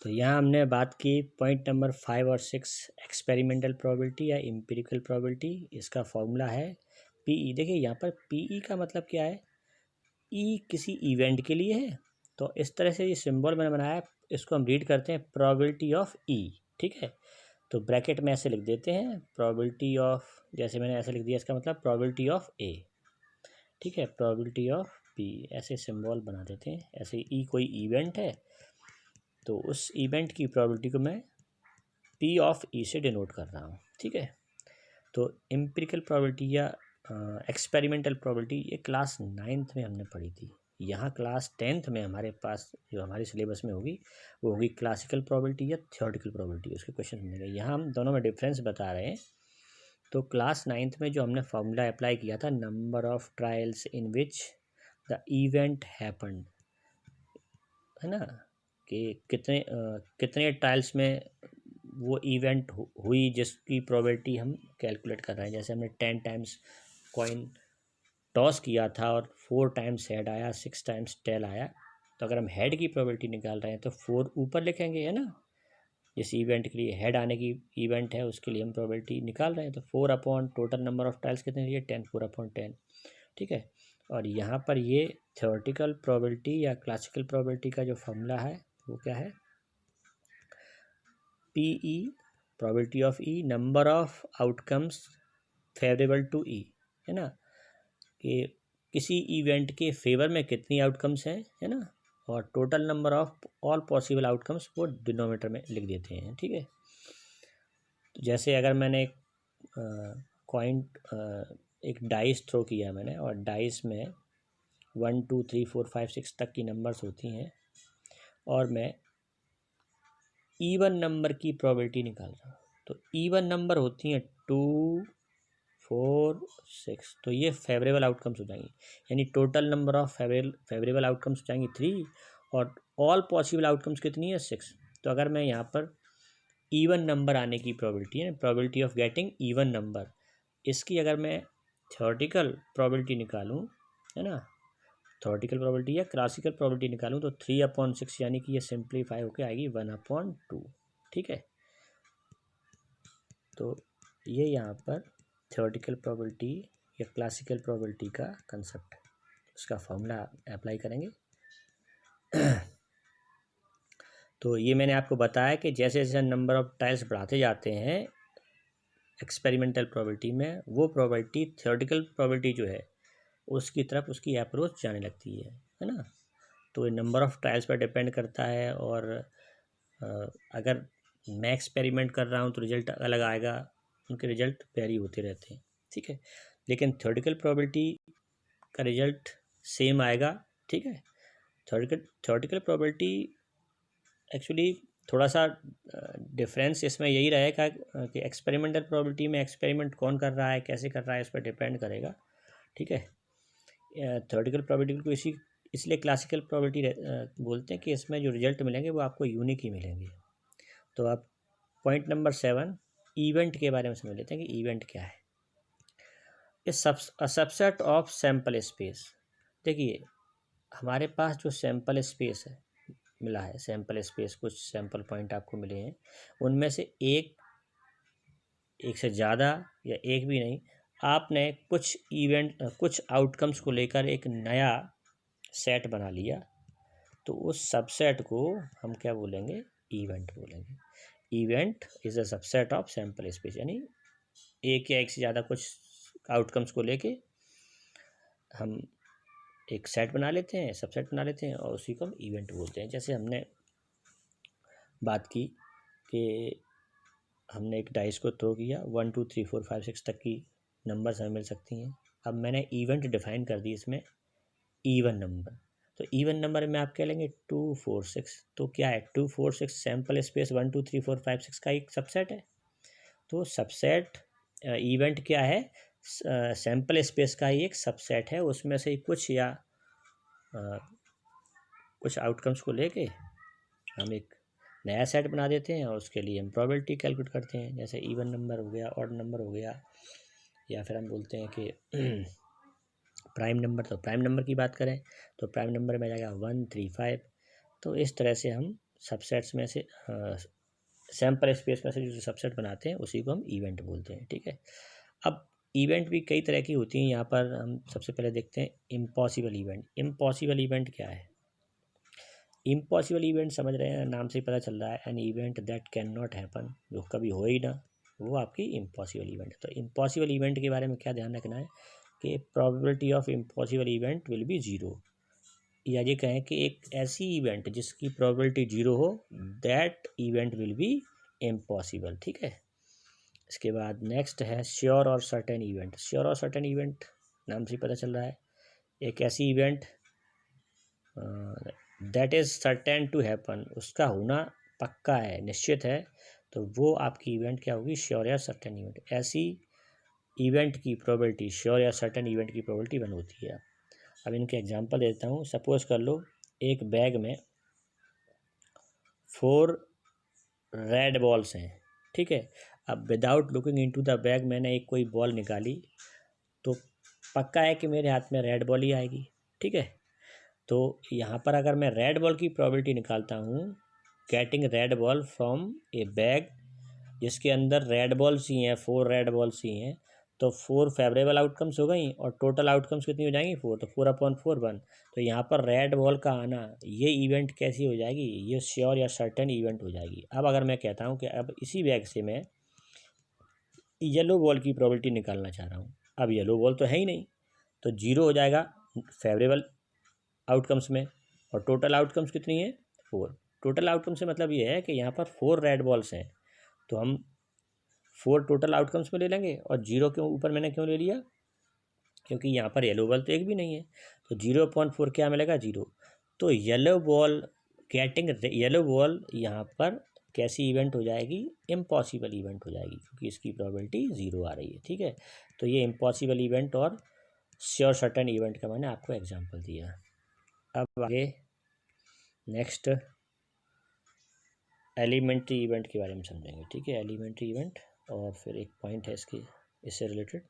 तो यहाँ हमने बात की पॉइंट नंबर 5 और 6 एक्सपेरिमेंटल प्रोबेबिलिटी या एम्पिरिकल प्रोबेबिलिटी। इसका फॉर्मूला है पीई। देखिए यहाँ पर पीई का मतलब क्या है, ई किसी इवेंट के लिए है, तो इस तरह से ये सिंबल मैंने बनाया है, इसको हम रीड करते हैं प्रोबेबिलिटी ऑफ ई। ठीक है, तो ब्रैकेट में ऐसे लिख देते हैं प्रोबेबिलिटी ऑफ, जैसे मैंने ऐसे लिख दिया, इसका मतलब प्रोबेबिलिटी ऑफ ए। ठीक है, प्रोबेबिलिटी ऑफ पी, ऐसे सिंबल बना देते हैं। ऐसे ई कोई इवेंट है तो उस इवेंट की प्रोबेबिलिटी को मैं पी ऑफ ई से डिनोट कर रहा हूँ। ठीक है, तो एम्पिरिकल प्रोबेबिलिटी या एक्सपेरिमेंटल प्रोबेबिलिटी ये क्लास 9th में हमने पढ़ी थी। यहाँ क्लास 10th में हमारे पास जो हमारे सिलेबस में होगी वो होगी क्लासिकल प्रोबेबिलिटी या थ्योरेटिकल प्रोबेबिलिटी, उसके क्वेश्चन मिलेंगे। यहाँ हम दोनों में डिफरेंस बता रहे हैं। तो क्लास 9th में जो हमने फॉर्मूला अप्लाई किया था, number of trials in which the event happened, है ना, कि कितने ट्रायल्स में वो इवेंट हुई जिसकी प्रोबेबिलिटी हम कैलकुलेट कर रहे हैं। जैसे हमने 10 टाइम्स कॉइन टॉस किया था और 4 टाइम्स हेड आया, 6 टाइम्स टेल आया, तो अगर हम हेड की प्रोबेबिलिटी निकाल रहे हैं तो 4 ऊपर लिखेंगे, है ना। जिस इवेंट के लिए हेड आने की इवेंट है उसके लिए हम प्रोबेबिलिटी निकाल रहे हैं, तो 4 upon total number of trials कितने लिए 10, 4 अपॉन 10। ठीक है, और यहाँ पर ये थ्योरेटिकल प्रोबेबिलिटी या क्लासिकल प्रोबेबिलिटी का जो फॉर्मूला है वो क्या है, P E, probability of E, number of outcomes favourable to E, है ना, कि किसी इवेंट के फेवर में कितनी आउटकम्स हैं, है ना, और total number of all possible outcomes वो डिनोमिनेटर में लिख देते हैं। ठीक है, तो जैसे अगर मैंने कॉइन एक डाइस थ्रो किया मैंने, और डाइस में 1 2 3 4 5 6 तक की नंबर्स होती हैं, और मैं इवन नंबर की प्रोबेबिलिटी निकाल रहा हूँ, तो इवन नंबर होती हैं 2 4 6, तो ये फेवरेबल आउटकम्स हो जाएंगी, यानी total number of favourable outcomes हो जाएंगी 3, और ऑल पॉसिबल आउटकम्स कितनी है 6। तो अगर मैं यहाँ पर इवन नंबर आने की प्रोबेबिलिटी है, probability of getting even number, इसकी अगर मैं थ्योरेटिकल प्रोबेबिलिटी निकालूँ, है ना, थ्योरेटिकल प्रोबेबिलिटी या क्लासिकल प्रोबेबिलिटी निकालूँ, तो 3/6, यानी कि ये सिंप्लीफाई होकर आएगी 1/2। ठीक है, तो ये यहाँ पर थ्योरेटिकल प्रोबेबिलिटी या क्लासिकल प्रोबेबिलिटी का कंसेप्ट है, उसका फॉर्मूला अप्लाई करेंगे। तो ये मैंने आपको बताया कि जैसे जैसे नंबर ऑफ ट्रायल्स बढ़ाते जाते हैं एक्सपेरिमेंटल प्रोबेबिलिटी में, वो प्रोबेबिलिटी थ्योरेटिकल प्रोबेबिलिटी जो है उसकी तरफ उसकी अप्रोच जाने लगती है ना। तो ये नंबर ऑफ ट्रायल्स पर डिपेंड करता है, और अगर मैं एक्सपेरिमेंट कर रहा हूँ तो रिजल्ट अलग आएगा, उनके रिजल्ट वेरी होते रहते हैं। ठीक है, लेकिन थ्योरेटिकल प्रोबेबिलिटी का रिजल्ट सेम आएगा। ठीक है, थ्योरेटिकल प्रोबेबिलिटी एक्चुअली थोड़ा सा डिफरेंस इसमें यही रहेगा कि एक्सपेरिमेंटल प्रोबेबिलिटी में एक्सपेरिमेंट कौन कर रहा है, कैसे कर रहा है, इस पर डिपेंड करेगा। ठीक है, थ्योरेटिकल प्रोबेबिलिटी को इसलिए क्लासिकल प्रोबेबिलिटी बोलते हैं कि इसमें जो रिजल्ट मिलेंगे वो आपको यूनिक ही मिलेंगे। तो आप पॉइंट नंबर 7 इवेंट के बारे में समझ लेते हैं कि इवेंट क्या है। इस सबसेट ऑफ सैम्पल स्पेस, देखिए हमारे पास जो सैम्पल स्पेस है मिला है, सैम्पल स्पेस कुछ सैम्पल पॉइंट आपको मिले हैं, उनमें से एक से ज़्यादा या एक भी नहीं, आपने कुछ आउटकम्स को लेकर एक नया सेट बना लिया, तो उस सबसेट को हम क्या बोलेंगे, इवेंट बोलेंगे। Event is a subset of sample space, यानी एक या एक से ज़्यादा कुछ आउटकम्स को लेके हम एक सेट बना लेते हैं, सबसेट बना लेते हैं, और उसी को हम इवेंट बोलते हैं। जैसे हमने बात की कि हमने एक डाइस को थ्रो किया, 1 2 3 4 5 6 तक की नंबर्स हमें मिल सकती हैं। अब मैंने इवेंट डिफाइन कर दी इसमें इवन नंबर, तो इवन नंबर में आप कह लेंगे 2 4 6, तो क्या है 2 4 6 सैम्पल स्पेस 1 2 3 4 5 6 का एक सबसेट है। तो सबसेट इवेंट क्या है, सैम्पल स्पेस का ही एक सबसेट है, उसमें से कुछ या कुछ आउटकम्स को लेके हम एक नया सेट बना देते हैं, और उसके लिए हम प्रोबेबिलिटी कैलकुलेट करते हैं। जैसे इवन नंबर हो गया, ऑड नंबर हो गया, या फिर हम बोलते हैं कि प्राइम नंबर। तो प्राइम नंबर की बात करें तो प्राइम नंबर में आ जाएगा 1 3 5। तो इस तरह से हम सबसेट्स में से सैम्पल स्पेस में से जो सबसेट बनाते हैं उसी को हम इवेंट बोलते हैं, ठीक है। अब इवेंट भी कई तरह की होती हैं। यहाँ पर हम सबसे पहले देखते हैं इम्पॉसिबल इवेंट। इम्पॉसिबल इवेंट क्या है? इम्पॉसिबल इवेंट समझ रहे हैं, नाम से ही पता चल रहा है, an event that can not happen, जो कभी हो ही ना, वो आपकी इम्पॉसिबल इवेंट है। तो इम्पॉसिबल इवेंट के बारे में क्या ध्यान रखना है कि probability of impossible event will be zero, या ये कहें कि एक ऐसी इवेंट जिसकी प्रोबेबिलिटी जीरो हो, that event will be impossible, ठीक है। इसके बाद नेक्स्ट है श्योर और सर्टेन इवेंट। श्योर और सर्टेन इवेंट नाम से पता चल रहा है, एक ऐसी event that is certain to happen, उसका होना पक्का है, निश्चित है, तो वो आपकी इवेंट क्या होगी? श्योर या सर्टेन इवेंट। ऐसी इवेंट की प्रोबेबिलिटी, श्योर या सर्टेन इवेंट की प्रोबेबिलिटी 1 होती है। अब इनके एग्जांपल देता हूँ। सपोज कर लो एक बैग में 4 रेड बॉल्स हैं, ठीक है। अब without looking into the bag मैंने एक कोई बॉल निकाली, तो पक्का है कि मेरे हाथ में रेड बॉल ही आएगी, ठीक है। तो यहाँ पर अगर मैं रेड बॉल की प्रोबेबिलिटी निकालता हूँ, getting red ball from A bag जिसके अंदर रेड बॉल्स ही हैं, 4 रेड बॉल्स ही हैं, तो 4 फेवरेबल आउटकम्स हो गई और टोटल आउटकम्स कितनी हो जाएंगी? 4, तो 4/4 1। तो यहाँ पर रेड बॉल का आना, ये इवेंट कैसी हो जाएगी? ये श्योर या सर्टेन इवेंट हो जाएगी। अब अगर मैं कहता हूँ कि अब इसी बैग से मैं येलो बॉल की प्रोबेबिलिटी निकालना चाह रहा हूँ, अब येलो बॉल तो है ही नहीं, तो जीरो हो जाएगा फेवरेबल आउटकम्स में, और टोटल आउटकम्स कितनी है? 4। टोटल आउटकम से मतलब ये है कि यहाँ पर 4 रेड बॉल्स हैं, तो हम 4 टोटल आउटकम्स में ले लेंगे, और जीरो के ऊपर मैंने क्यों ले लिया? क्योंकि यहाँ पर येलो बॉल तो एक भी नहीं है, तो 0/4 क्या मिलेगा? 0। तो yellow ball, getting yellow ball यहाँ पर कैसी इवेंट हो जाएगी? इम्पॉसिबल इवेंट हो जाएगी, क्योंकि इसकी प्रोबेबिलिटी 0 आ रही है, ठीक है। तो ये इम्पॉसिबल इवेंट और श्योर सर्टेन इवेंट का मैंने आपको एग्जाम्पल दिया। अब आगे नेक्स्ट एलिमेंट्री इवेंट के बारे में समझेंगे, ठीक है। एलिमेंट्री इवेंट, और फिर एक पॉइंट है इसकी इससे रिलेटेड,